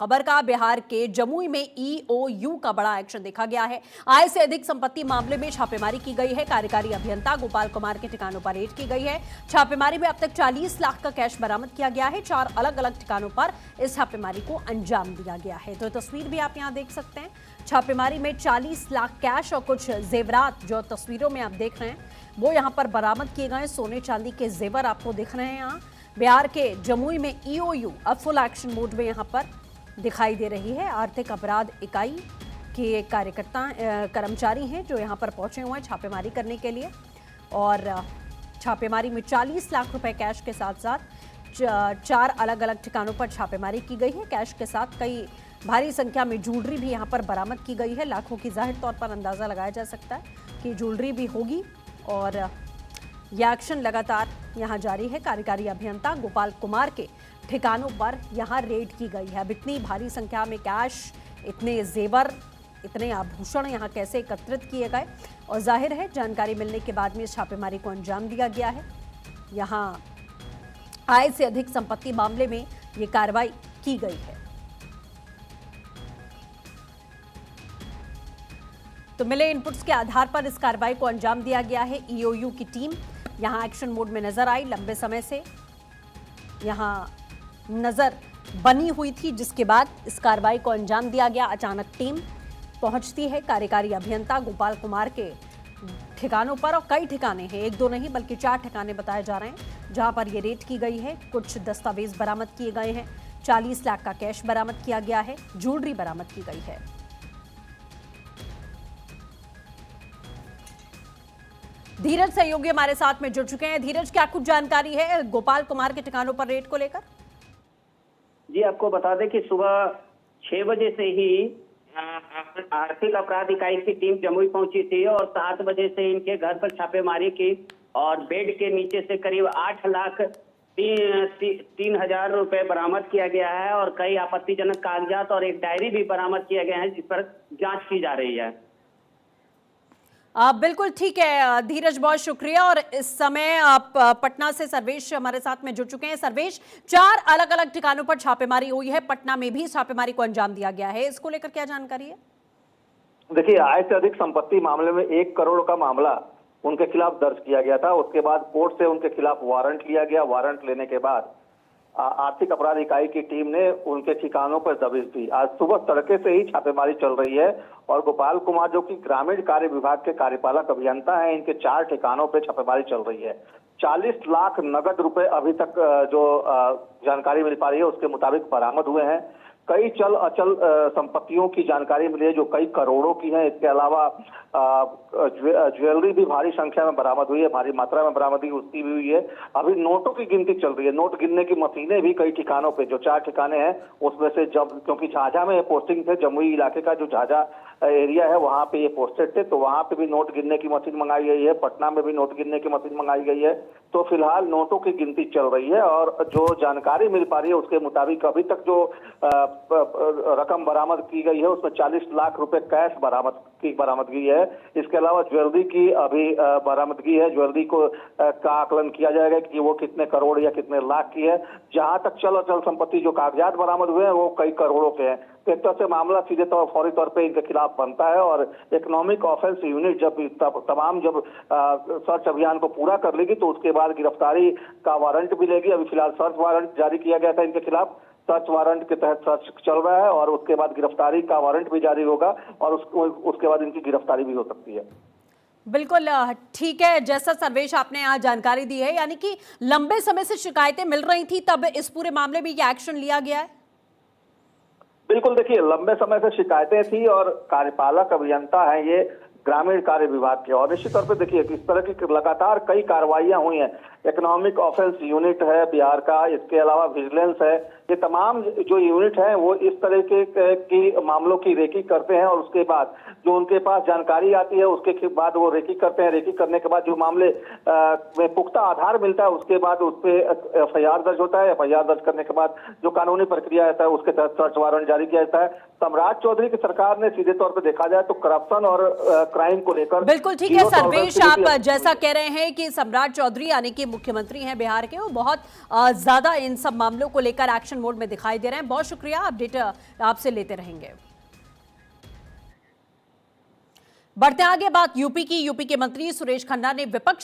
खबर का बिहार के जमुई में ईओयू का बड़ा एक्शन देखा गया है। आय से अधिक संपत्ति मामले में छापेमारी की गई है। कार्यकारी अभियंता गोपाल कुमार के ठिकानों पर रेड की गई है। छापेमारी में अब तक 40 लाख का कैश बरामद किया गया है। 4 अलग अलग ठिकानों पर इस छापेमारी को अंजाम दिया गया है। तो तस्वीर भी आप यहां देख सकते हैं। छापेमारी में 40 लाख कैश और कुछ जेवरात जो तस्वीरों में आप देख रहे हैं वो यहां पर बरामद किए गए। सोने चांदी के जेवर आपको दिख रहे हैं। यहाँ बिहार के जमुई में ईओयू अब फुल एक्शन मोड में यहां पर दिखाई दे रही है। आर्थिक अपराध इकाई के कर्मचारी हैं जो यहां पर पहुंचे हुए हैं छापेमारी करने के लिए। और छापेमारी में 40 लाख रुपए कैश के साथ साथ 4 अलग अलग ठिकानों पर छापेमारी की गई है। कैश के साथ कई भारी संख्या में ज्वेलरी भी यहां पर बरामद की गई है। लाखों की जाहिर तौर पर अंदाजा लगाया जा सकता है कि ज्वेलरी भी होगी। और यह एक्शन लगातार यहां जारी है। कार्यकारी अभियंता गोपाल कुमार के ठिकानों पर यहां रेड की गई है। अब इतनी भारी संख्या में कैश, इतने जेवर, इतने आभूषण यहां कैसे एकत्रित किए गए, और जाहिर है जानकारी मिलने के बाद में इस छापेमारी को अंजाम दिया गया है। यहां आय से अधिक संपत्ति मामले में ये कार्रवाई की गई है। तो मिले इनपुट्स के आधार पर इस कार्रवाई को अंजाम दिया गया है। ईओयू की टीम यहां एक्शन मोड में नजर आई। लंबे समय से यहां नजर बनी हुई थी, जिसके बाद इस कार्रवाई को अंजाम दिया गया। अचानक टीम पहुंचती है कार्यकारी अभियंता गोपाल कुमार के ठिकानों पर, और कई ठिकाने हैं, 1-2 नहीं बल्कि 4 ठिकाने बताए जा रहे हैं जहां पर यह रेड की गई है। कुछ दस्तावेज बरामद किए गए हैं। 40 लाख का कैश बरामद किया गया है। ज्वेलरी बरामद की गई है। धीरज सहयोगी हमारे साथ में जुड़ चुके हैं। धीरज, क्या कुछ जानकारी है गोपाल कुमार के ठिकानों पर रेड को लेकर? जी, आपको बता दें कि सुबह 6 बजे से ही आर्थिक अपराध इकाई की टीम जमुई पहुंची थी और 7 बजे से इनके घर पर छापेमारी की और बेड के नीचे से करीब 8 लाख 3,000 रुपए बरामद किया गया है और कई आपत्तिजनक कागजात और एक डायरी भी बरामद किया गया है, जिस पर जांच की जा रही है। बिल्कुल ठीक है धीरज, बहुत शुक्रिया। और इस समय आप पटना से सर्वेश हमारे साथ में जुड़ चुके हैं। सर्वेश, 4 अलग अलग ठिकानों पर छापेमारी हुई है। पटना में भी छापेमारी को अंजाम दिया गया है। इसको लेकर क्या जानकारी है? देखिए, आय से अधिक संपत्ति मामले में 1 करोड़ का मामला उनके खिलाफ दर्ज किया गया था। उसके बाद कोर्ट से उनके खिलाफ वारंट लिया गया। वारंट लेने के बाद आर्थिक अपराध इकाई की टीम ने उनके ठिकानों पर दबिश दी। आज सुबह तड़के से ही छापेमारी चल रही है और गोपाल कुमार, जो कि ग्रामीण कार्य विभाग के कार्यपालक अभियंता हैं, इनके 4 ठिकानों पर छापेमारी चल रही है। 40 लाख नगद रुपए अभी तक जो जानकारी मिल पा रही है उसके मुताबिक बरामद हुए हैं। कई चल अचल संपत्तियों की जानकारी मिली है जो कई करोड़ों की है। इसके अलावा ज्वेलरी भी भारी संख्या में बरामद हुई है, भारी मात्रा में बरामदी उसकी भी हुई है। अभी नोटों की गिनती चल रही है। नोट गिनने की मशीनें भी कई ठिकानों पे, जो 4 ठिकाने हैं उसमें से, जब क्योंकि झाझा में पोस्टिंग थे, जमुई इलाके का जो झाझा एरिया है वहां पे ये पोस्टेड थे, तो वहां पे भी नोट गिनने की मशीन मंगाई गई है। पटना में भी नोट गिनने की मशीन मंगाई गई है। तो फिलहाल नोटों की गिनती चल रही है और जो जानकारी मिल पा रही है उसके मुताबिक अभी तक जो रकम बरामद की गई है उसमें 40 लाख रुपए कैश बरामदगी है। इसके अलावा ज्वेलरी की अभी बरामदगी है। ज्वेलरी को का आकलन किया जाएगा कि वो कितने करोड़ या कितने लाख की है। जहां तक चल अचल संपत्ति जो कागजात बरामद हुए हैं वो कई करोड़ों के हैं। तो एक तरह से मामला सीधे फौरी तौर पे इनके खिलाफ बनता है और इकोनॉमिक ऑफेंस यूनिट जब तमाम सर्च अभियान को पूरा कर लेगी तो उसके बाद गिरफ्तारी का वारंट भी लेगी। अभी फिलहाल सर्च वारंट जारी किया गया था इनके खिलाफ। सर्च वारंट के तहत सर्च चल रहा है और उसके बाद गिरफ्तारी का वारंट भी जारी होगा और उसके बाद इनकी गिरफ्तारी भी हो सकती है। बिल्कुल ठीक है। जैसा सर्वेश आपने यहाँ जानकारी दी है, यानी कि लंबे समय से शिकायतें मिल रही थी, तब इस पूरे मामले में ये एक्शन लिया गया है। बिल्कुल, देखिए, लंबे समय से शिकायतें थी और कार्यपालक अभियंता है ये ग्रामीण कार्य विभाग के, और निश्चित तौर पे देखिए इस तरह की लगातार कई कार्रवाइयां हुई हैं। इकोनॉमिक ऑफेंस यूनिट है बिहार का, इसके अलावा विजिलेंस है, ये तमाम जो यूनिट है वो इस तरह के मामलों की रेकी करते हैं और उसके बाद जो उनके पास जानकारी आती है उसके बाद वो रेकी करते हैं। रेकी करने के बाद जो मामले में पुख्ता आधार मिलता है उसके बाद उस पर FIR दर्ज होता है। FIR दर्ज करने के बाद जो कानूनी प्रक्रिया रहता है उसके तहत सर्च वारंट जारी किया जाता है। सम्राट चौधरी की सरकार ने सीधे तौर पर देखा जाए तो करप्शन और क्राइम को लेकर बिल्कुल ठीक है सर्वेश, आप जैसा कह रहे हैं कि सम्राट चौधरी यानी कि मुख्यमंत्री हैं बिहार के, वो बहुत ज्यादा इन सब मामलों को लेकर एक्शन मोड में दिखाई दे रहे हैं। बहुत शुक्रिया, अपडेट आपसे लेते रहेंगे। बढ़ते आगे बात यूपी की। यूपी के मंत्री सुरेश खन्ना ने विपक्ष